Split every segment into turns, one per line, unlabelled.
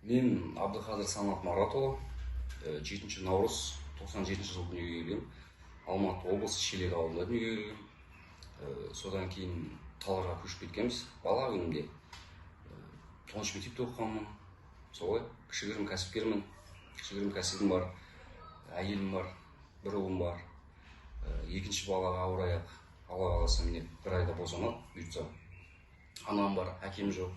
Мен Абдықадыр Санат Маратұлы, 7 наурыз 97 жылы дүниеге келгем. Алматы облысы Шелек ауылында дүниеге келгем. Содан кейін Талғарға көшіп кеткенбіз. Бала күнімде тұңғыш мектепте оқығанмын. Солай кішігірім кәсіпкермін. Кішігірім кәсібім бар, әйелім бар, бір ұлым бар. Екінші балаға ауыр аяқ, Алла қаласа міне бір айда босанады, бұйыртса. Анам бар, әкем жоқ.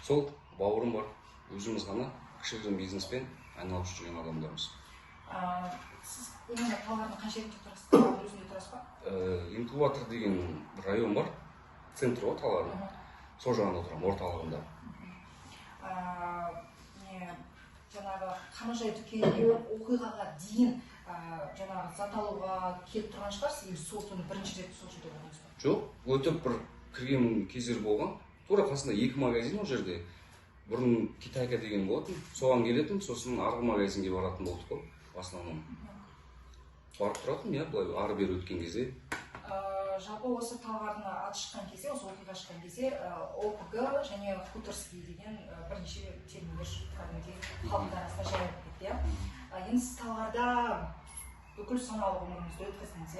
Сол бауырым бар. Өзіміз ғана кішігірім бизнеспен айналып жүрген адамдармыз.
Сіз именно Талғардың қай жерінде тұрасыз? Талғардың өзінде тұрасыз ба?
Инкубатор деген бір район бар, центр ғой Талғардың. Сол жағында тұрамын, орталығында.
Жаңағы қамажай дүкенінде оқиғаға дейін жаңағы зат алуға келіп тұрған шығарсыз, сол түні бірінші рет сол жерде болдыңыз ба?
Жоқ, өтіп бір кірген кездер болған. Тура қасында 2 магазин ол жерде. Бұрын Китайка деген болатын, соған келетін, сосын арғы магазинге баратын болдық қой, в основном. Барып тұратын, былай ары бері өткен кезде.
Жалпы осы Талғардың аты шыққан кезде, осы оқиға шыққан кезде, ОПГ және хуторский деген бірнеше терминдер халықтың арасында жайылып кетті. Енді сіз Талғарда бүкіл саналы ғұмырыңызды өткіздіңіз,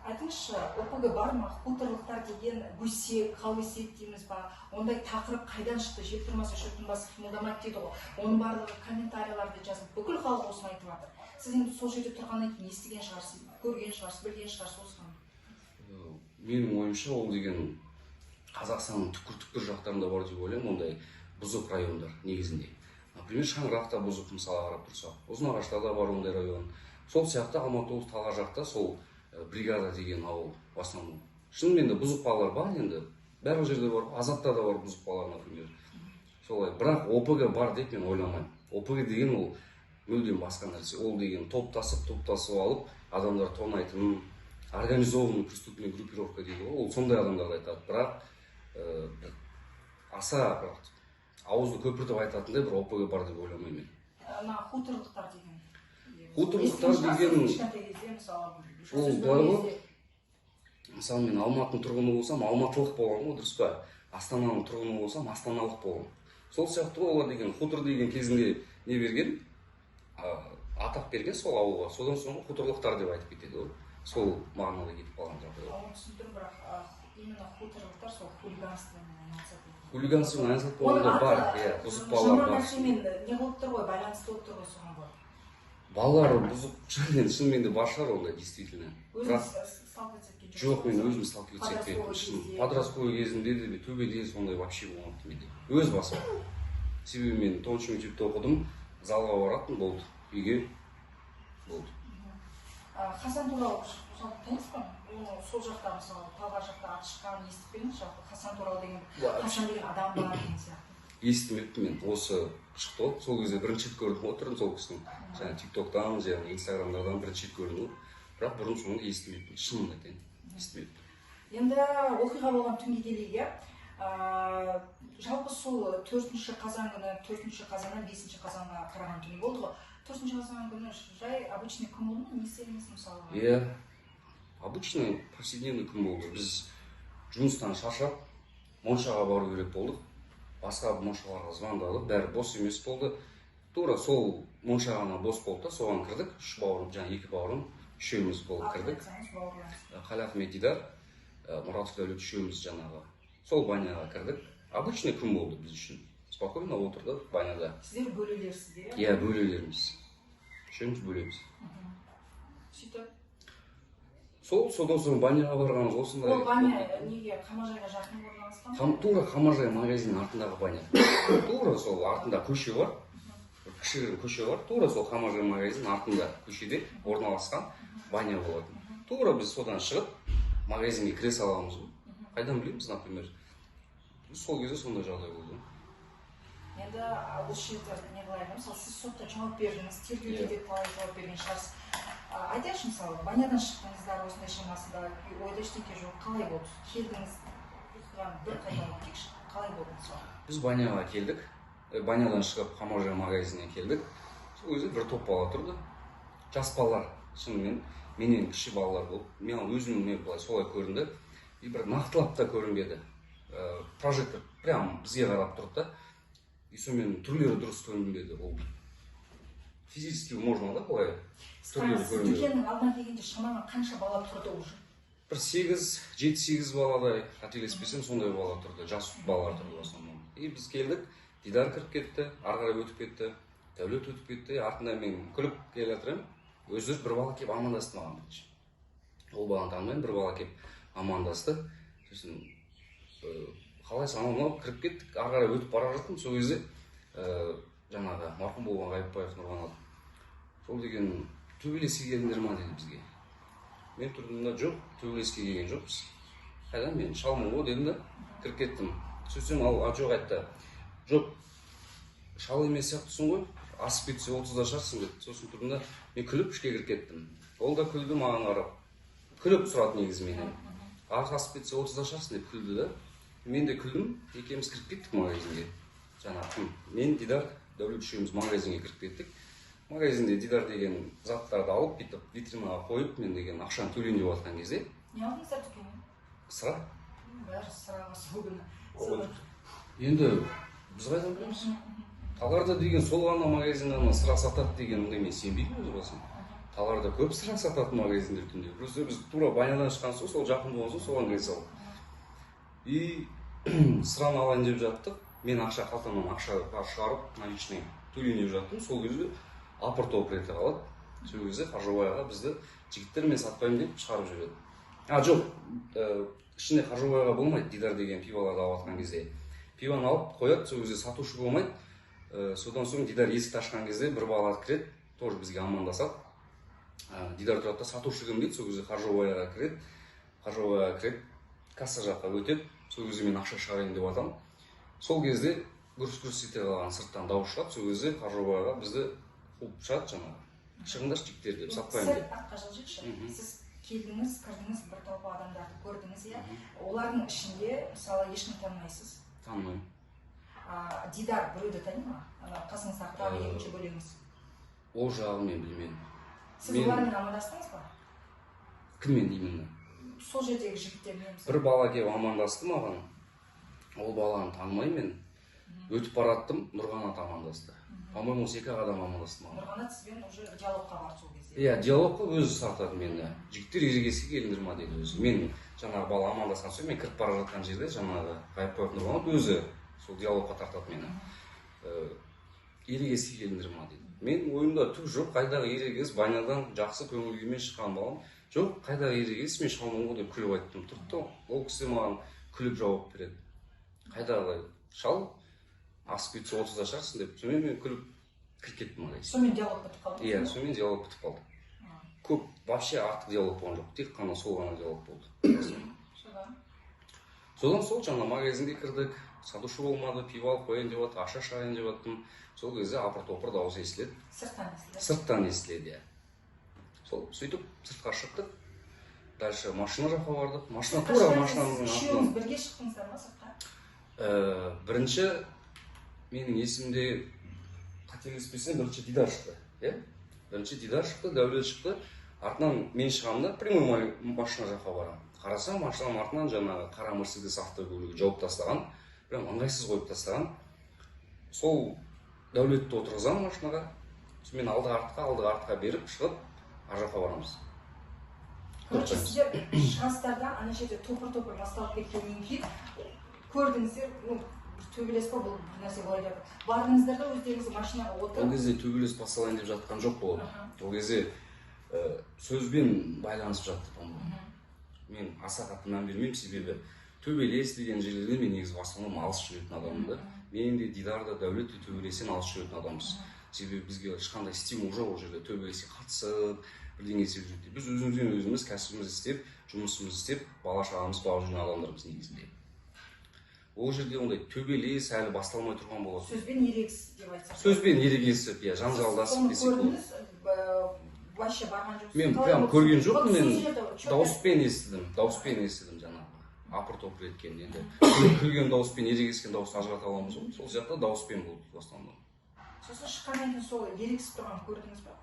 айтыңызшы, ОПГ бар ма? Хуторлықтар деген өсек, қау өсек дейміз ба? Ондай тақырып қайдан шықты? Жеп тұрмаса шөптің басы қимылдамайды дейді ғой. Оның барлығы комментарийлерде жазылып, бүкіл халық осыны айтып жатыр. Сіз енді сол жерде тұрғаннан кейін естіген шығарсыз, көрген шығарсыз, білген шығарсыз осыны.
Менің ойымша ол деген Қазақстанның түкпір-түкпір жақтарында бар деп ойлаймын, ондай бұзық райондар негізінде. Например, Шаңырақта бұзық мысалы қарап тұрсақ, Ұзынағашта да бар ондай район. Сол сияқты Алматы облысы Талғар жақта сол бригада деген ауыл в основном. Шынымен де бұзық балалар бар енді. Барлық жерде бар, Азатта да бар бұзық балалар, например. Солай, бірақ ОПГ бар деп мен ойламаймын. ОПГ деген ол мүлдем басқа нәрсе. Ол деген топтасып алып, адамдар тонайтын, организованный преступный группировка дейді ғой. Ол сондай адамдарды айтады. Бірақ аса ауызды көпіртіп айтатындай бір ОПГ бар деп ойламаймын мен.
Хуторлықтар деген.
Хуторлықтар деген ол былай ғой. Мысалы мен Алматының тұрғыны болсам, алматылық боламын ғой, дұрыс па? Астананың тұрғыны болсам, астаналық боламын. Сол сияқты олар деген хутор деген кезінде не берген? Атақ берген сол ауылға. Содан соң хуторлықтар деп айтып кетеді ғой. Сол мағынада кетіп қалған жағдай.
Оны түсіндіріп, бірақ именно хуторлықтар сол хулиганствомен айналысады.
Хулиганствомен айналысады болғанда бар, бұзық балалар бар.
Жаман нәрсемен не болып тұр ғой, байланысты болып тұр ғой соған бар.
Балалар бұзық шынымен де бар шығар онда, действительно. Жоқ, мен өзім сталкиваться етпедім. Подростковый кезімде де төбеде сондай вообще болмапты менде. Өз басым. Себебі мен 9-шы мектепте оқыдым, залға баратын болды, үйге болды.
Хасан туралы білесіз ба? Сол жақта, мысалы, Талғар жақта аты шыққанын естіп педіңіз, жалпы Хасан туралы деген, Хасан деген адам бар деген сияқты.
Естімеппін мен, осы шықты ғой. Сол кезде бірінші рет көрдім отырдым сол кісінің. Жаңа тиктоктан, жаңа инстаграмдардан бірінші рет көрдім. Бірақ бұрын соңында естімеппін, шынын айтайын, естімеппін.
Енді оқиға болған түнге келейік. Жалпы сол 4-ші қазан күні, 4-ші қазаннан 5-ші қазанға қараған түні болды ғой. 4-ші қазан күні жай обычный күн болды ма? Не істедіңіз мысалы?
Обычный повседневный күн болды. Біз жұмыстан шаршап, Моншаға бару керек болдық. Басқа Моншаларға звондадық, бәрі бос емес болды. Тура сол Моншағана бос болды да, соған кірдік. 3 бауырым, жаңа 2 бауырым, үшеуміз болып кірдік. Қалиахмет Дидар, Мұратов Дәулет үшеуміз жаңағы. Сол баняға кірдік. Обычный күн болды біз үшін. Спокойно отырдық баняда.
Сіздер бөлелерсіздер?
Бөлелеріміз. Үшеуміз бөлеміз.
Сөйтіп?
Содан соң баняға барғанымыз осындай.
Ол баня неге, Қамажайға жақын орналасқан?
Тура Қамажай магазиннің артындағы баня. Тура сол артында көше бар. Кішігірім көше бар. Тура сол Қамажай магазиннің артында көшеде орналасқан баня болатын. Тура біз содан шығып магазинге кіре саламыз. Қайдан білеміз, например? Сол кезде сондай жағдай болды.
Енді осы жерде не қылайын, мысалы сіз сотта жауап бердіңіз, тергеуде де талай жауап берген шығарсыз. Айтайықшы, мысалы, банядан шықтыңыздар, осындай шамасында, ойда ештеңе жоқ, қалай болды? Келдіңіз, бір қайталап кетейікші, қалай болды мысалы?
Біз баняға келдік, банядан шығып Қамажай магазиніне келдік. Сол кезде бір топ бала тұрды. Жас балалар, шынымен, менен кіші балалар болды. Мен өзіме солай көрінді. Бір нақтылап та көрінбеді. Прожектор прям бізге қарап тұрды да. и сонымен түрлері дұрыс көрінбеді. Ол физически можно да былай түрлері
сіз
көрінбеді.
дүкеннің алдына келгенде шамамен қанша бала тұрды уже?
Бір 7-8 баладай, қателеспесем сондай бала тұрды, жас балалар тұрды в основном. И біз келдік, Дидар кіріп кетті, ары қарай өтіп кетті, Дәулет өтіп кетті, артында мен күліп келе жатырмын. Өздері бір бала келіп амандасты маған. Ол баланы танымаймын, бір бала келіп амандасты. Сосын қалайсың анау кіріп кеттік, ары қарай өтіп бара жаттым. Сол кезде жаңағы марқұм болған Ғайыпбаев Нұрғанат. Сол деген төбелеске келдіңдер ма деді бізге. Мен тұрдым да, жоқ, төбелеске келген жоқпыз. Қайдан мен шалмын ғой дедім да, кіріп кеттім. Сөйтсем ал жоқ айтты. Жоқ, шал емес сияқтысың ғой, асып кетсе 30-да шығарсың деді. Сосын тұрдым да, мен күліп ішке кіріп кеттім. Ол да күлді маған қарап. Күліп сұрады негізі менен. Асып кетсе 30-да шығарсың деп күлді да. Мен де күлдім, екеуміз кіріп кеттік магазинге. Жаңағы мен Дидар, Дәулет үшеуміз магазинге кіріп кеттік. Магазинде Дидар деген заттарды алып, бүйтіп витринаға қойып, мен деген ақшаны төлейін деп жатқан кезде.
Не алдыңыздар дүкеннен?
Сыра?
Бәрі сыраға сол күні.
Енді біз қайдан білеміз? Таларда деген сол ғана магазиннан сыра сатады дегенге мен сенбеймін өз басым. Таларда көп сыра сататын магазиндер түнде. Просто біз тура банядан шыққан соң, сол жақын болған соң соған кіре салдық. И сыраны алайын деп жаттық. Мен қалтамнан ақша шығарып, наличный төлейін деп жаттым. Сол кезде апыр-топыр ете қалады. Сол кезде Қаржаубайға бізді жігіттермен сатпаймын деп шығарып жібереді. Жоқ, ішінде Қаржаубайға болмайды, Дидар деген пиваларды алып атқан кезде. Пиваны алып қояды, сол кезде сатушы болмайды. Содан соң Дидар есікті ашқан кезде бір бала кіреді, тоже бізге амандасады. Дидар тұрады да, сатушы кім дейді, сол кезде Қаржаубайға кіреді. Қаржаубайға кіреді, касса жаққа өтеді. Сол кезде мен ақша шығарайын деп атам. Сол кезде гүрс-гүрс ете қалған сырттан дауыс шығады. Сол кезде Қаржаубайға бізді қуып шығады жаңағы. Шығыңдаршы жігіттер деп, сатпаймын деп.
Сәл артқа жылжайықшы. Сіз келдіңіз, кірдіңіз, бір толпа адамдарды көрдіңіз, иә? Олардың ішінде, мысалы, ешкім танымайсыз.
Танымаймын.
Дидар біреуді таниды ма? Қасыңыздағы тағы екінші бөлеңіз.
Ол жағын мен білмедім.
Сіз олармен амандастыңыз ба?
Кіммен именно?
Сол жердегі жігіттермен.
Бір бала келіп амандасты маған. Ол баланы танымаймын мен. Өтіп бараттым, Нұрғанат амандасты. По-моему, 2 адам амандасты маған.
Нұрғанат сізбен уже диалогқа барды сол кезде.
Иә, диалогқа өзі сатады мені. Жігіттер ерегеске келіңдер ма деді өзі. Мен жаңағы бала амандасқан соң, мен кіріп бара жатқан жерде жаңағы Ғайыпбаев Нұрғанат өзі сол диалогқа тартады мені. Ерегеске келіңдер ма деді. Мен ойымда түк жоқ, қайдағы ерегес, банядан жақсы көңіл күймен шыққан балам. Жоқ, қайдағы ерегес, мен шалмын ғой деп күліп айттым. Тұрды, ол кісі маған күліп жауап береді. Қайдағы шал, асып кетсе 30-да шығарсың деп. Сонымен мен күліп кіріп кеттім магазинге.
Сонымен диалог бітіп қалды.
Иә, сонымен диалог бітіп қалды. Көп, вообще артық диалог болған жоқ. Тек қана сол ғана диалог болды. Содан сол жаңа магазинге кірдік. Сатушы болмады, пиво алып қояйын деп жатыр, ақша шығарайын деп жаттым. Сол кезде апыр-топыр дауыс естіледі.
Сырттан естіледі.
Сырттан естіледі, иә. Сол сөйтіп сыртқа шықтық. Дальше машина жаққа бардық. Машина тура машинаның артынан.
Үшеуіңіз бірге шықтыңыздар ма сыртқа?
Бірінші менің есімде қателеспесем бірінші Дидар шықты, иә? Бірінші Дидар шықты, Дәулет шықты. Артынан мен шығамын да прямой машина жаққа барамын. Қарасам, машинаның артынан жаңағы қара Мерседес автокөлігі жауып тастаған. Прям ыңғайсыз қойып тастаған. Сол Дәулетті отырғызамын машинаға. Мен алды-артқа беріп шығып, ар жаққа барамыз.
Короче, сіздер шығастарда ана жерде топыр-топыр басталып кеткеннен кейін көрдіңіздер, бір төбелес па, бұл бір нәрсе болады. Бардыңыздар да өздеріңіз машинаға отырып.
Ол кезде төбелес басталайын деп жатқан жоқ болды. Ол кезде сөзбен байланысып жатты. Мен аса қатты мән бермеймін, себебі төбелес деген жерлерде мен негізі басылым алыс жүретін адаммын да. Мен де Дидар да Дәулет те төбелестен алыс жүретін адамбыз. Себебі бізге ешқандай стимул жоқ ол жерде төбелеске қатысып, бірдеңе істеп жүрді. Біз өзіміз кәсібімізді істеп, жұмысымызды істеп, бала шағамыз бағып жүрген адамдармыз негізінде. Ол жерде ондай төбелес әлі басталмай тұрған болады.
Сөзбен ерегісіп деп айтсақ.
Сөзбен ерегесіп, иә, жанжалдасып десек болады.
Вообще барған жоқсыз.
Мен прям көрген жоқпын, мен дауыспен естідім жаңағы. Апыр-топыр еткен енді. Күлген дауыспен ерегескен дауысты ажырата аламыз ғой. Сол сияқты дауыспен болды в основном.
Сосын шыққаннан кейін сол ерегісіп тұрған көрдіңіз ба?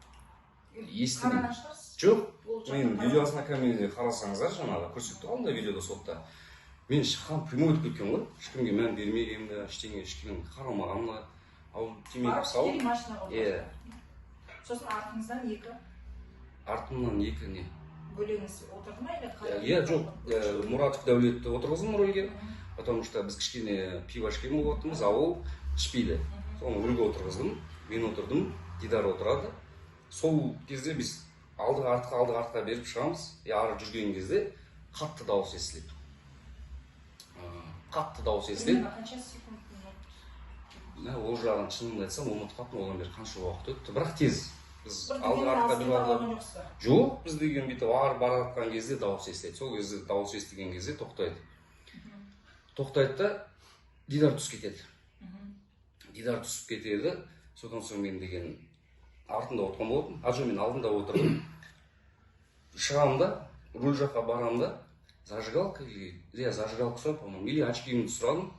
Естідім.
Қараған шығарсыз?
Жоқ, мен видеосына камераға қарасаңыздар жаңағы көрсетті ғой анда видеода сотта. Мен шыққан прямой өтіп кеткен ғой. Ешкімге мән бермегенімді, ештеңе қарамағанымды. ал темекі салып,
тікелей машинаға
иә,
сосын артыңыздан екі
артымнан екі не?
бөлеңіз отырды ма или қалай?
Иә, жоқ, Мұратов Дәулетті отырғыздым рөлге, потому что біз кішкене пиво ішкен болатынбыз, а ол ішпейді. Соны рөлге отырғыздым, мен отырдым, Дидар отырады. Сол кезде біз артқа беріп шығамыз, ары жүрген кезде қатты дауыс естіледі. Қатты дауыс естіледі.
Қанша секунд минут?
Ол жағын шынымды айтсам, ұмытып қалыппын, одан бері қанша уақыт өтті, бірақ тез. Біз жоқ, біз деген бүйтіп ары бара жатқан кезде дауыс естіледі. Сол кезде дауыс естіген кезде тоқтайды. Тоқтайды да Дидар түсіп кетеді. Дидар түсіп кетеді, содан соң мен деген артында отырған болатын, Аджо мен алдында отырдым. Шығамын да, руль жаққа барамын да, зажигалка сұрап, по-моему, или очкиімді сұрадым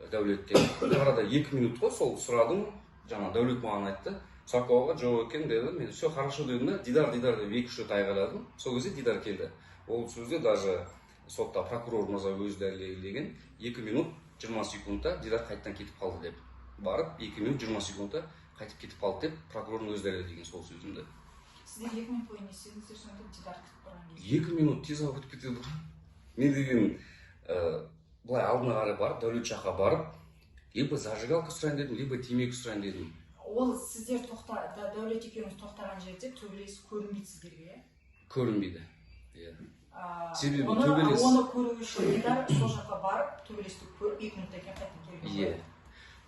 Дәулеттен. Арада 2 минут қой, сол сұрадым, жаңа Дәулет маған айтты. Сақауға жоқ екен деді, мен все хорошо дедім да, Дидар деп 2-3 рет айғайладым. Сол кезде Дидар келді. Ол сөзде даже сотта прокурор мырза өзі дәлелдеген 2 минут 20 секундта Дидар қайттан кетіп қалды деп. Барып 2 минут 20 секундта қайтып кетіп қалды деп прокурордың өзі дәлелдеген сол сөзімді.
Сіздер 2 минут бойы не істедіңіздер, сонда Дидар кетіп барған кезде?
2 минут тез өтіп кетеді ғой. Мен деген былай алдына қарай барып, Дәулет жаққа барып, либо зажигалка сұрайын дедім, либо темекі сұрайын дедім.
Ол сіздер Дәулет екеуіңіз тоқтаған жерде төбелес көрінбейді сіздерге, иә?
Көрінбейді. Себебі төбелес.
Оны көру үшін Дидар сол жаққа барып, төбелесті көріп 2 минуттан кейін қайтып келген.
Иә.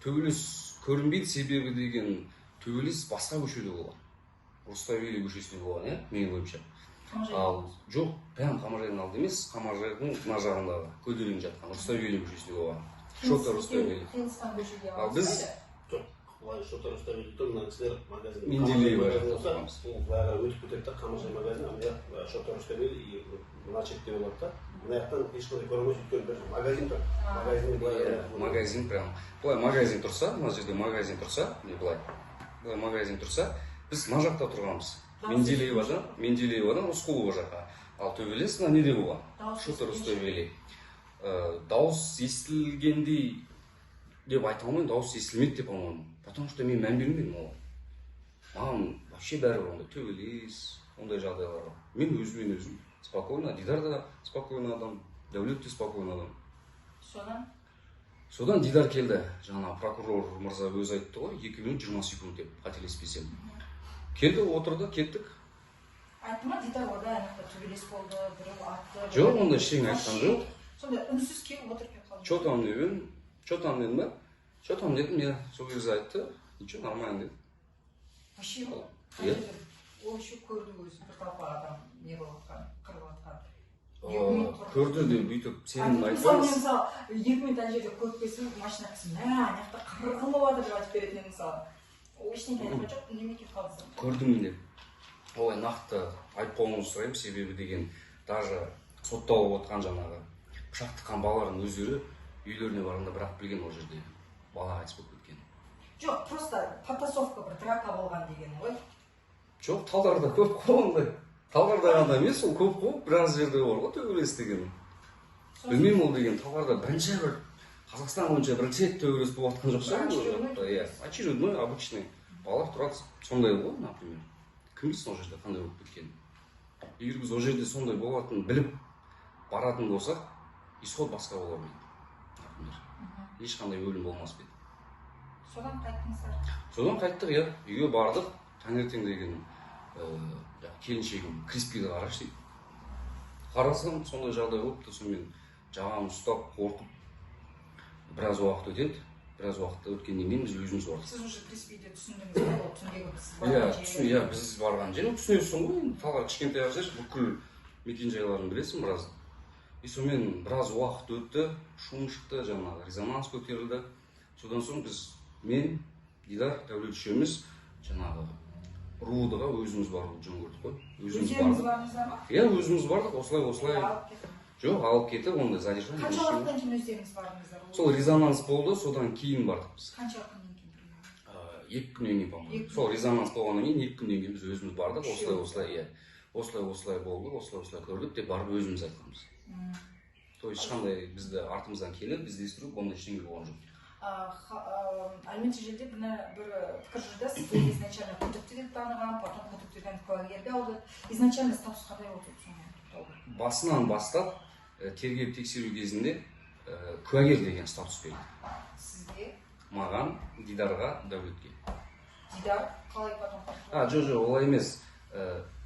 Төбелес көрінбейді, себебі деген төбелес басқа көшеде болған. Руставели көшесінде болған, иә, менің ойымша. Ал жоқ, прям Қамаржайдың алды емес, Қамаржайдың мына жағындағы көделең жатқан Руставели көшесінде болған. Шота Руставели.
Қиылыстан көшеге
ал біз
Шота Руставели тұр, мына кісілер магазин.
Менделеева
отырғанбыз. Бәрі өтіп кетеді да, Қамаржай магазин, ана Шота Руставели мына шетте болады да. Мына жақтан ешқандай көреміз, өйткені бір магазин тұр. Магазин былай.
Магазин прям. Былай магазин тұрса, мына жерде магазин тұрса, не былай. Былай магазин тұрса, біз мына жақта тұрғанбыз. Менделеевадан Рысқұлова жаққа. Ал төбелес мына неде болған? Шота Руставели. Дауыс естілгендей деп айта алмаймын, дауыс естілмеді деп алмаймын. Потому что мен мән бермеймін оған. Маған вообще бәрібір ондай төбелес, ондай жағдайларға. Мен өзім спокойно, Дидар да спокойно адам, Дәулет те спокойно адам. Содан Дидар келді. Жаңа прокурор мырза өзі айтты ғой, 2 минут 20 секунд деп, қателеспесем. Келді, отырды, кеттік.
Айтты ма, Дидар орда анақта төбелес болды, біреу атты.
Жоқ, ондай ештеңе айтқан жоқ.
Сонда үнсіз келіп отырып қалды.
Что там дедім ба? Что там дедім, я сол кезде айтты. Ничего, нормально деді.
Вообще, ол еще көрді өзі, бір талпа адам не болып жатқан, қырылып жатқан.
Көрді де бүйтіп сенің
айтпаңыз. Мысалы, 2 минут ана жерде көріп келсем, машина кісі, ана жақта қырғылып жатыр деп айтып беретін едім мысалы. Ол ештеңе айтқан жоқ, неме кетіп қалды.
Көрдім деп. Олай нақты айтпауыңызды сұраймын, себебі деген даже сотталып отқан жаңағы пышақ тыққан балалардың өздері үйлеріне барғанда бірақ білген ол жерде бала қайтыс болып кеткен.
Жоқ, просто потасовка, бір драка болған деген ғой.
Жоқ, талдарда көп қой ондай. Талдарда ғана емес, ол көп қой, біраз жерде бар ғой төбелес деген. Білмеймін ол деген талдарда бірінші бір Қазақстан бойынша бірінші рет төбелес болып жатқан жоқ шығар. Очередной, обычный. Балалар тұрады сондай ғой, например. Кім білсін ол жерде қандай болып кеткенін. Егер біз ол жерде сондай болатынын біліп баратын болсақ, исход басқа болар ма еді, например. Ешқандай өлім болмас еді.
Содан қайттыңыздар?
Содан қайттық, иә. Үйге бардық. Таңертең деген келіншегім Криспиді қарашы дейді. Қарасам, сондай жағдай болыпты, сонымен жағамды ұстап, қорқып, біраз уақыт өтеді. Біраз уақытта өткеннен кейін біз өзіміз бардық.
Сіз уже Криспиде түсіндіңіз бе, ол түндегі біз
Иә, біз барған жер. Түсінесің ғой, талға кішкентай жер, бүкіл мекен-жайларын білесің біраз. И сонымен біраз уақыт өтті, шум шықты, жаңағы резонанс көтерілді. Содан соң мен, Дидар, Дәулет үшеуміз жаңағы РУДыға өзіміз баруды жөн көрдік қой.
Өздеріңіз бардыңыздар ма?
Иә, өзіміз бардық, осылай. Жоқ, алып кетіп, ондай задержание.
Қанша уақыттан кейін өздеріңіз бардыңыздар?
Сол резонанс болды, содан кейін бардық біз.
Қанша уақыттан кейін?
2 күннен кейін, по-моему. Сол резонанс болғаннан кейін 2 күннен кейін біз өзіміз бардық, осылай болды, осылай көрдік деп барып өзіміз айтқанбыз. То есть ешқандай бізді артымыздан келіп, бізді естіріп, ондай ештеңе болған жоқ.
Алимент жерде бір пікір жүрді, сізді изначально күдікті деп таныған, потом күдіктіден куәгерге алды. Изначально статус қандай болды соны?
Басынан бастап тергеп тексеру кезінде куәгер деген статус берді.
Сізге?
Маған, Дидарға, Дәулетке.
Дидар қалай потом?
Жоқ, олай емес.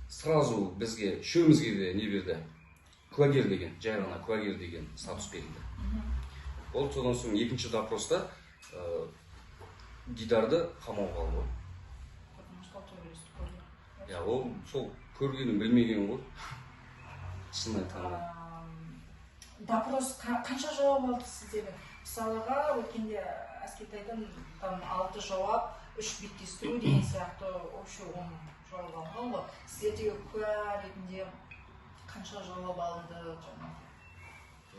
Сразу бізге, үшеумізге де не берді? Куәгер деген, жай ғана куәгер деген статус берілді. Ол содан соң екінші допроста Дидарды қамауға алды. Ол сол көргенін білмеген ғой. Шын айтқанда.
Допрос қанша жауап алды сіздегі? Мысалыға өткенде Әскетайдан 6 жауап, 3 беттестіру деген сияқты общий 10 жауап алған ғой. Сіздердегі куә ретінде қанша жауап алынды,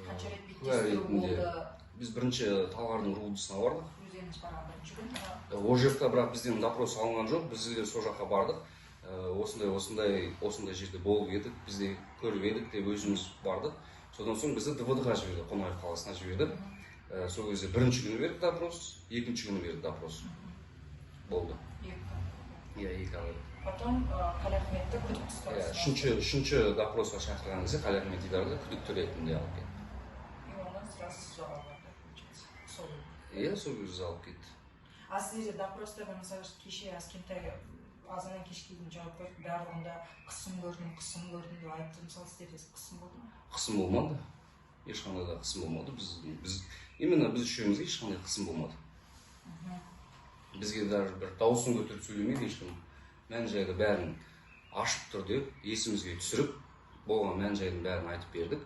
қанша рет беттестіру болды?
Біз бірінші Талғардың РУДысына бардық.
Өздеріңіз барған бірінші күн?
Ол жақта бірақ бізден допрос алынған жоқ, біз сол жаққа бардық. Осындай жерде болып едік, бізде көріп едік деп өзіміз бардық. Содан соң бізді ДВД-ға жіберді, Қонаев қаласына жіберді. Сол кезде бірінші күні берді допрос, екінші күні берді допрос. Болды. Екі алды.
Потом Қалиахметті күдікті
Үшінші допросқа шақырған кезде Қалиахмет Дидарды күдікті ретінде алып кетті. Сол кезде алып кетті.
Сіздерде допростарға мысалы кеше Әскентай азаннан кешке дейін жауап берді, барлығында қысым көрдім деп айтты. Мысалы сіздерде қысым болды ма?
Қысым болмады. Ешқандай да қысым болмады. Именно біз үшеумізге ешқандай қысым болмады. Бізге даже бір дауысын көтеріп сөйлемейді ешкім. Мән-жайды бәрін ашып тұр деп, есімізге түсіріп, болған мән-жайдың бәрін айтып бердік.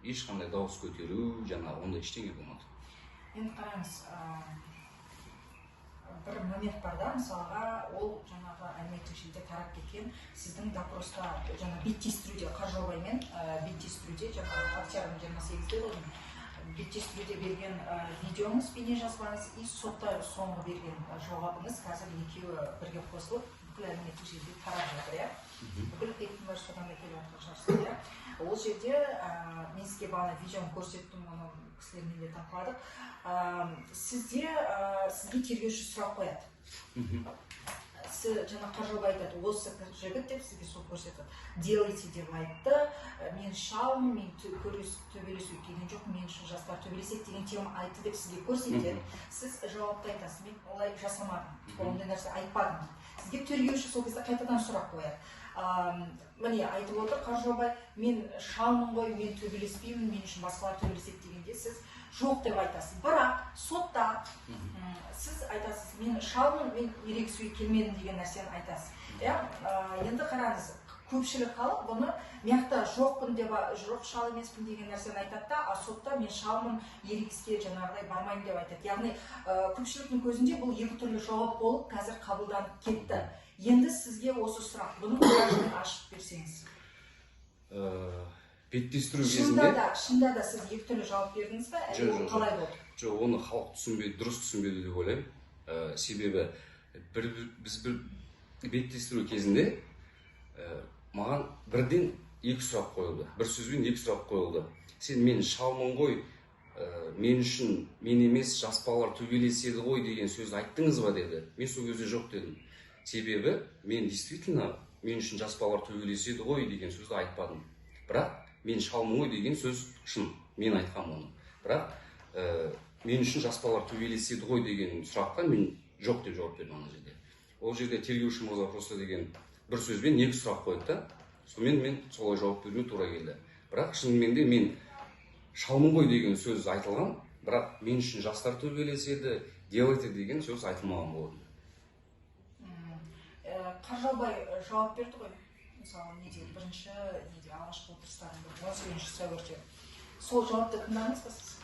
Ешқандай дауыс көтеру, жаңағы ондай ештеңе болмады.
Енді қараңыз, бір момент бар да, мысалға, ол жаңағы әлеуметтік желіде тарап кеткен, сіздің допроста, жаңа беттестіруде, Қаржаубаймен беттестіруде, жаңағы октябрь 28-де болдым, беттестіруде берген видеоңыз, бейне жазбаңыз, и сотта соңғы берген жауабыңыз қазір екеуі бірге қосылып, бүкіл әлеуметтік желіде тарап жатыр, бүкіл хейтінлер содан да келіп жатқан шығарсыз. Ол жерде мен сізге бағана видеоны көрсеттім, оны кісілермен де талқыладық. Сізге тергеуші сұрақ қояды. Сіз жаңа Қаржаубай айтады, осы жігіт деп сізге сол көрсетеді. Делайте деп айтты, мен шалмын, мен төбелесуге келген жоқ, мен үшін жастар төбелесек деген тема айтты деп сізге көрсетеді. Сіз жауапты айтасыз, мен олай жасамадым, ондай нәрсе айтпадым. Сізге тергеуші сол кезде қайтадан сұрақ қояды. Міне айтып отыр Қаржаубай, мен шалмын ғой, мен төбелеспеймін, мен үшін басқалар төбелесек дегенде сіз жоқ деп айтасыз. Бірақ сотта сіз айтасыз, мен шалмын, мен ерегісуге келмедім деген нәрсені айтасыз. Енді қараңыз, көпшілік халық бұны мияқта жоқпын деп, жоқ шал емеспін деген нәрсені айтады да, а сотта мен шалмын, ерегіске жаңағыдай бармаймын деп айтады. Яғни көпшіліктің көзінде бұл екі түрлі жауап болып қазір қабылданып кетті. Енді сізге осы сұрақ, бұны құлашын ашып берсеңіз.
Беттестіру кезінде...
Шында да сіз екі түрлі жауап бердіңіз бе? Әлі қалай болды?
Жоқ, оны халық түсінбеді, дұрыс түсінбеді деп ойлаймын. Себебі біз беттестіру кезінде маған бірден екі сұрақ қойылды. Бір сөзбен екі сұрақ қойылды. Сен мен шалмын ғой, мен үшін мен емес жас балалар төбелеседі ғой деген сөзді айттыңыз ба деді. Мен сол кезде жоқ дедім. Себебі мен действительно мен үшін жас балалар төбелеседі ғой деген сөзді айтпадым. Бірақ мен шалмын ғой деген сөз шын, мен айтқам оны. Бірақ мен үшін жас балалар төбелеседі ғой деген сұраққа мен жоқ деп жауап бердім ана жерде. Ол жерде тергеуші мырза просто деген бір сөзбен екі сұрақ қойды да, сонымен мен солай жауап беруіме тура келді. Бірақ шынымен де мен шалмын ғой деген сөз айтылған, бірақ мен үшін жастар төбелеседі, делайте деген сөз айтылмаған болды.
Қаржаубай жауап берді ғой, мысалы неде бірінші, неде алғашқы отырыстарында 18 сәуірде. Сол жауапты тыңдадыңыз ба сіз?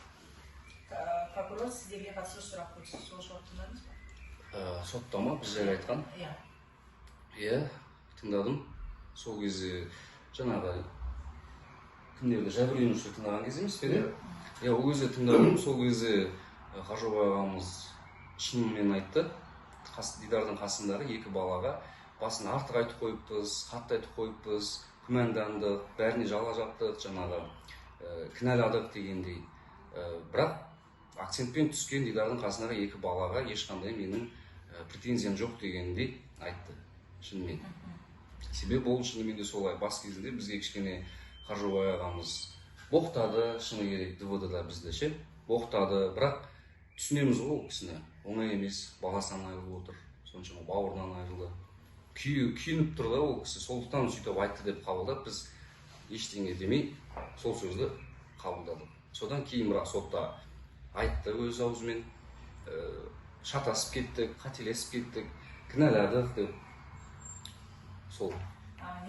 Прокурор сіздерге қатысты сұрақ қойды, сол жауапты тыңдадыңыз ба?
Сотта ма, біз жайлы айтқан? Иә, тыңдадым. Сол кезде жаңағы кімдерді жәбірленуші тыңдаған кезде емес пе? Иә, ол кезде тыңдадым. Сол кезде Қаржаубай ағамыз шынымен айтты. Дидардың қасындағы екі балаға басын артық айтып қойыппыз, қатты айтып қойыппыз, күмәндандық, бәріне жала жаптық, жаңағы кінәладық дегендей. Бірақ акцентпен түскен Дидардың қасындағы екі балаға ешқандай менің претензиям жоқ дегенді айтты шынымен. Себебі ол шынымен де солай. Бас кезінде бізге кішкене Қаржыбай ағамыз боқтады, шыны керек ДВД-да бізді ше боқтады, бірақ түсінеміз ғой ол кісіні. Оңай емес, баласынан айырылып отыр, соншама бауырынан айырылды. Күйініп тұр да ол кісі, сондықтан сөйтіп айтты деп қабылдап, біз ештеңе демей сол сөзді қабылдадық. Содан кейін бірақ сотта айтты өз аузымен, шатасып кеттік, қателесіп кеттік, кінәладық деп. Сол.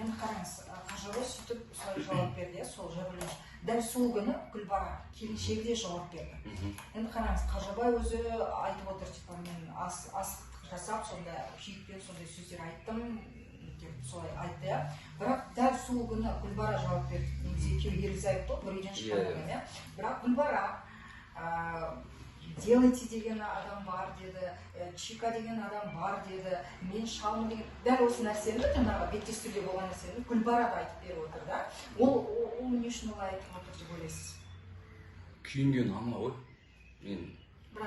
Енді қараңыз, Қаржыбай сөйтіп солай жауап берді, сол жәбірленуші. Дәл сол күні Гүлбара келіншегі де жауап берді. Енді қараңыз, Қаржыбай өзі айтып отыр, типа мен астық жасап, сонда күйікпен сондай сөздер айттым деп солай айтты. Бірақ дәл сол күні Гүлбара жауап берді. Негізі екеуі ерлі-зайыпты, бір үйден шыққан. Бірақ Гүлбара делайте деген адам бар деді, Чика деген адам бар деді, мен шалмын деген, дәл осы нәрсені жаңағы беттестірде болған нәрсені Гүлбара да айтып беріп отыр да. Ол не үшін олай айтып отыр деп ойлайсыз?
Күйінген ана ғой. Мен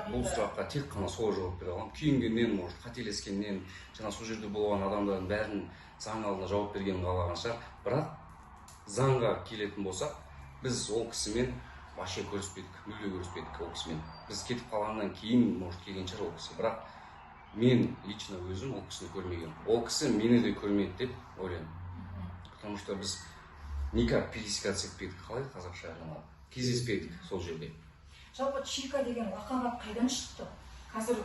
бұл сұраққа тек қана солай жауап бере аламын. Күйінгеннен, может, қателескеннен, жаңа сол жерде болған адамдардың бәрін заң алдында жауап бергенін қалаған шығар. Бірақ заңға келетін болсақ, біз ол кісімен вообще көріспедік, мүлде көріспедік ол кісімен. Біз кетіп қалғаннан кейін, может, келген шығар ол кісі. Бірақ мен лично өзім ол кісіні көрмеген. Ол кісі мені де көрмеді деп ойлаймын. Потому что біз никак пересекаться етпедік, қалай қазақша жаңағы кездеспедік сол жерде.
Жалпы Чика деген лақап қайдан шықты? Қазір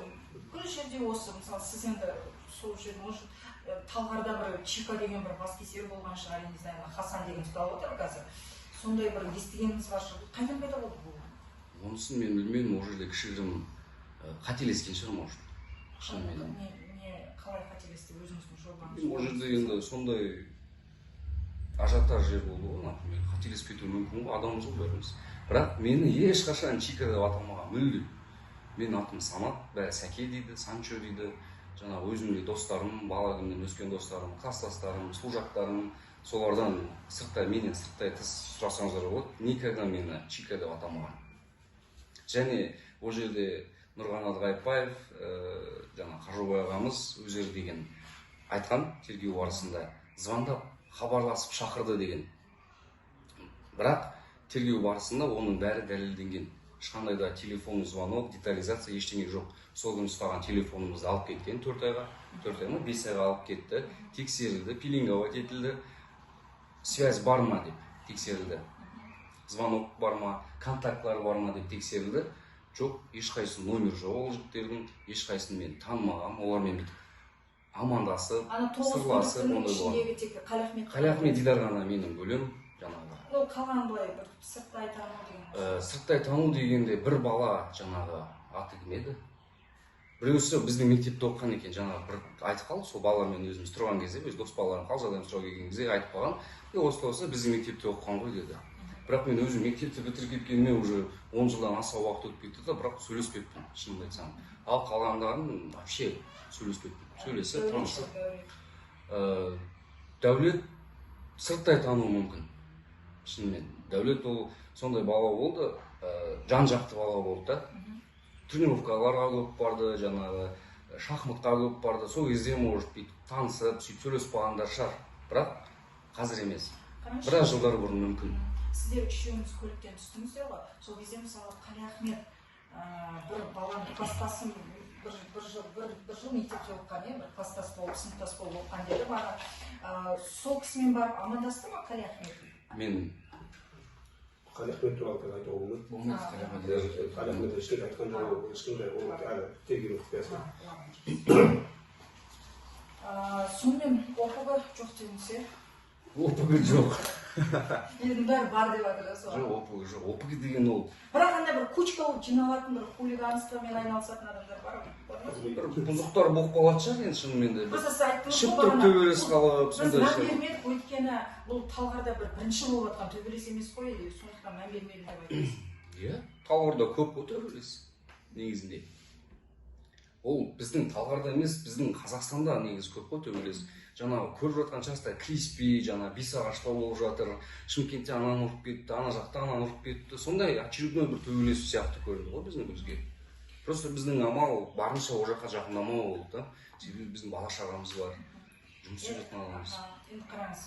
күн жерде осы, мысалы, сіз енді сол жерде, может, Талғарда бір Чика деген бір баскесер болған шығар, не знаю, Хасан деген ұсталып отыр қазір. Сондай бір естігеніңіз бар шығар. Қайдан пайда болды бұл?
Онысын мен білмедім, ол жерде кішігірім қателескен шығар, может.
Қалай қателесті өзіңіздің жобаңыз?
Ол жерде енді сондай ажиотаж жер болды ғой, например, қателесіп кетуі мүмкін ғой, адамымыз ғой бәріміз. Бірақ мені ешқашан Чика деп атамаған, мүлде. Менің атым Самат, бәрі Сәке дейді, Санчо дейді. Жаңа өзімде достарым, бала күннен өскен достарым, класстастарым, служақтарым, солардан менен сырттай тыс сұрасаңыздар болады, никогда мені Чика деп атамаған. Және ол жерде Нұрғанат Ғайыпбаев, жаңа Қаржыбай ағамыз өздері деген айтқан тергеу барысында звондап хабарласып шақырды деген. Бірақ тергеу барысында оның бәрі дәлелденген. Ешқандай да телефон звонок, детализация ештеңе жоқ. Сол күні ұстаған телефонымызды алып кеткен 4 айға, 5 айға алып кетті, тексерілді, пилинговать етілді. Связь бар ма деп тексерілді. Звонок бар ма, контактлар бар ма деп тексерілді. Жоқ, ешқайсының номер жоқ ол жігіттердің, ешқайсысын мен танымағам, олармен бүйтіп амандасып, сырласып, ондай болған. Қалиахмет Дидар ғана менің бөлем, жаңағы.
Қалған былай бір сырттай тану деген.
Сырттай тану дегенде бір бала жаңағы аты кім еді? Біреусі біздің мектепте оқыған екен, жаңағы бір айтып қалды, сол балалармен өзіміз тұрған кезде, өз дос балаларым қал жағдайын сұрауға келген кезде айтып қалған, осы біздің мектепте оқыған ғой деді. Бірақ мен өзім мектепті бітіріп кеткеніме уже 10 жылдан аса уақыт өтіп кетті да, бірақ сөйлеспеппін, шынымды айтсам. Ал қалғандарын вообще сөйлеспеппін. Сөйлесіп, танысып. Дәулет сырттай тану мүмкін. Шынымен. Дәулет ол сондай бала болды, жан-жақты бала болды да. Тренировкаларға көп барды, жаңағы шахматқа көп барды. Сол кезде может танысып, сөйтіп сөйлесіп қалғандар шығар. Бірақ қазір емес. Біраз жылдар бұрын мүмкін.
Сіздер үшеуіңіз көліктен түстіңіздер ғой. Сол кезде мысалы Қалиахмет бір баланы класстасым бір жыл мектепте оқыған, бір класстас болып, сыныптас болып оқыған деді маған. Сол кісімен барып амандасты ма Қалиахмет?
Мен
Қалиахмет туралы айтуға болмайды. Қалиахмет ешкімге айтқан жоқ, ешкімге ол әлі тергеу құпиясы.
Сонымен опығы жоқ дедіңіз,
опығы жоқ.
Елдің бәрі бар деп айтыр сол.
Жоқ, опығы жоқ. Опығы деген ол.
Бірақ андай бір кучка болып жиналатын, бір хулиганствомен айналысатын адамдар бар ғой.
Бір бұзықтар болып қалатын шығар енді шынымен де.
Просто сіз айттыңыз
ғой бағана. Төбелес қалып,
сондай мән бермедік, өйткені бұл Талғарда бірінші болып жатқан төбелес емес қой, сондықтан мән бермедім деп айтасыз.
Иә, Талғарда көп қой төбелес негізінде. ол біздің Талғарда емес, біздің Қазақстанда негізі көп қой төбелес. Жаңағы көріп жатқан шығарсыздар, Криспи, жаңа Бесағашта болып жатыр, Шымкентте ананы ұрып кетті, ана жақта ананы ұрып кетті. Сондай очередной бір төбелесу сияқты көрінді ғой біздің көзге. Просто біздің амал барынша ол жаққа жақындамау болды да. Себебі біздің бала шағамыз бар, жұмыс істеп жатқан адамбыз.
Енді қараңыз,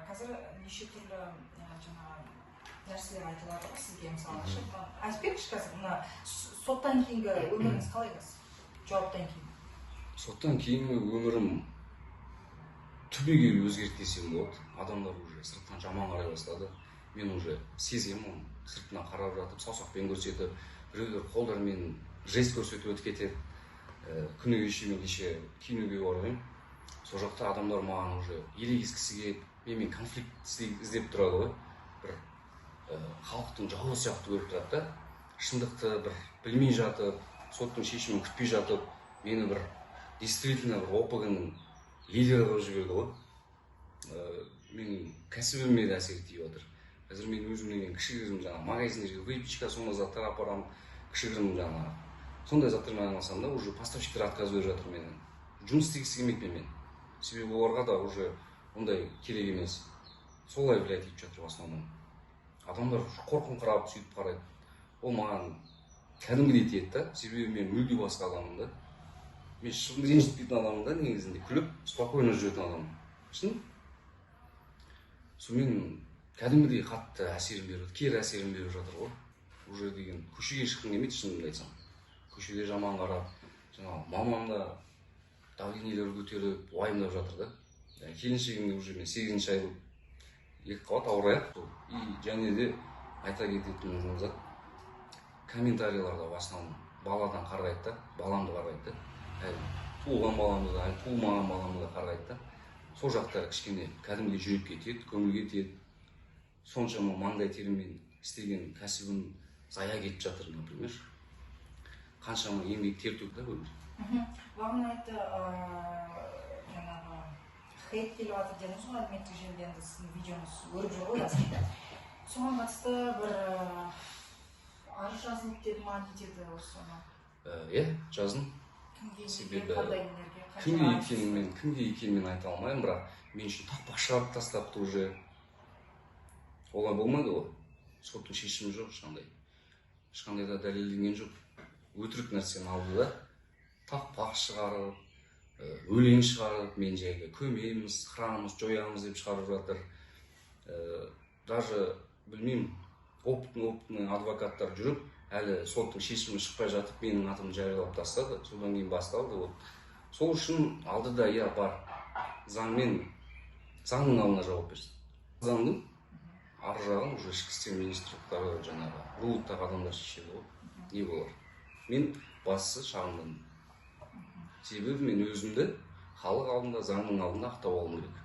қазір неше түрлі жаңағы нәрселер айтылады ғой сізге, мысалы айтып беріңізші қазір мына соттан кейінгі өміріңіз қалай қазір? Жауаптан кейін.
Соттан кейінгі өмірім түбегейлі өзгерді десем болады. Адамдар уже сырттан жаман қарай бастады. Мен уже сеземін, сыртынан қарап жатып, саусақпен көрсетіп, біреулер қолдарымен жест көрсетіп өтіп кетеді. Күні кеше мен кеше киноге барып, сол жақта адамдар маған уже ерегескісі келіп, менімен конфликт іздеп тұрады ғой. Бір халықтың жауы сияқты көріп тұрады да. Шындықты бір білмей жатып, соттың шешімін күтпей жатып, мені бір действительно бір опығының лидері қылып жіберді ғой. Менің кәсібіме де әсер тиіп отыр. Қазір мен өзімнен кішігірім жаңағы магазиндерге выпечка, сондай заттар апарамын. Кішігірім жаңағы сондай заттармен айналысамын да, уже поставщиктер отказ беріп жатыр менен. Жұмыс істегісі келмейді мен. Себебі оларға да уже ондай керек емес. Солай влиять етіп жатыр в основном. Адамдар қорқыңқырап сөйтіп қарайды. Ол маған кәдімгідей тиеді да, себебі мен мүлде басқа адаммын да. Мен шын ренжітпейтін адаммын да, негізінде күліп, спокойно жүретін адаммын. Шын? Сонымен кәдімгідей қатты әсерін беріп, кері әсерін беріп жатыр ғой. Уже деген көшеге шыққым келмейді, шынымды айтсам. Көшеде жаман қарап, жаңағы мамам да давлениелер көтеріп, уайымдап жатыр да. Келіншегімде уже мен 8-ші ай болып, 2 қабат ауырайық. И және де айта кететін зат, комментарийлерда в основном баладан қарайды да, баламды қарайды да. Туылған баламды да, туылмаған баламды да қарайды да. Сол жақтары кішкене кәдімгі жүрекке тиеді, көңілге тиеді. Соншама маңдай теріммен істеген кәсібім зая кетіп жатыр, например. Қаншама еңбек тер төкті да өмір.
Бағана айтты, жаңағы хейт келіп жатыр дедіңіз ғой, әлеуметтік желіде енді сіздің видеоңыз өріп жүр ғой астында. Соған қатысты бір арыз жазылып деді ма, не деді соны?
Иә, жаздым. Себебі кімге екенін мен айта алмаймын, бірақ мен үшін тақпақ шығарып тастапты уже. Олай болмайды ғой. Соттың шешімі жоқ ешқандай да дәлелденген жоқ. Өтірік нәрсені алды да, тақпақ шығарып, өлең шығарып, мен жайға көмеміз, қырамыз, жоямыз деп шығарып жатыр. Даже білмеймін, опытный адвокаттар жүріп, әлі соттың шешімі шықпай жатып, менің атымды жариялап тастады. Содан кейін басталды. Сол үшін алды да, иә, бар. Заңның алдына жауап берсін. Заңның ар жағын уже ішкі істер министрліктері жаңағы рулықтағы адамдар шешеді ғой. Не болар? Мен бастысы шағымдандым. Себебі мен өзімді халық алдында, заңның алдында ақтап алуым керек.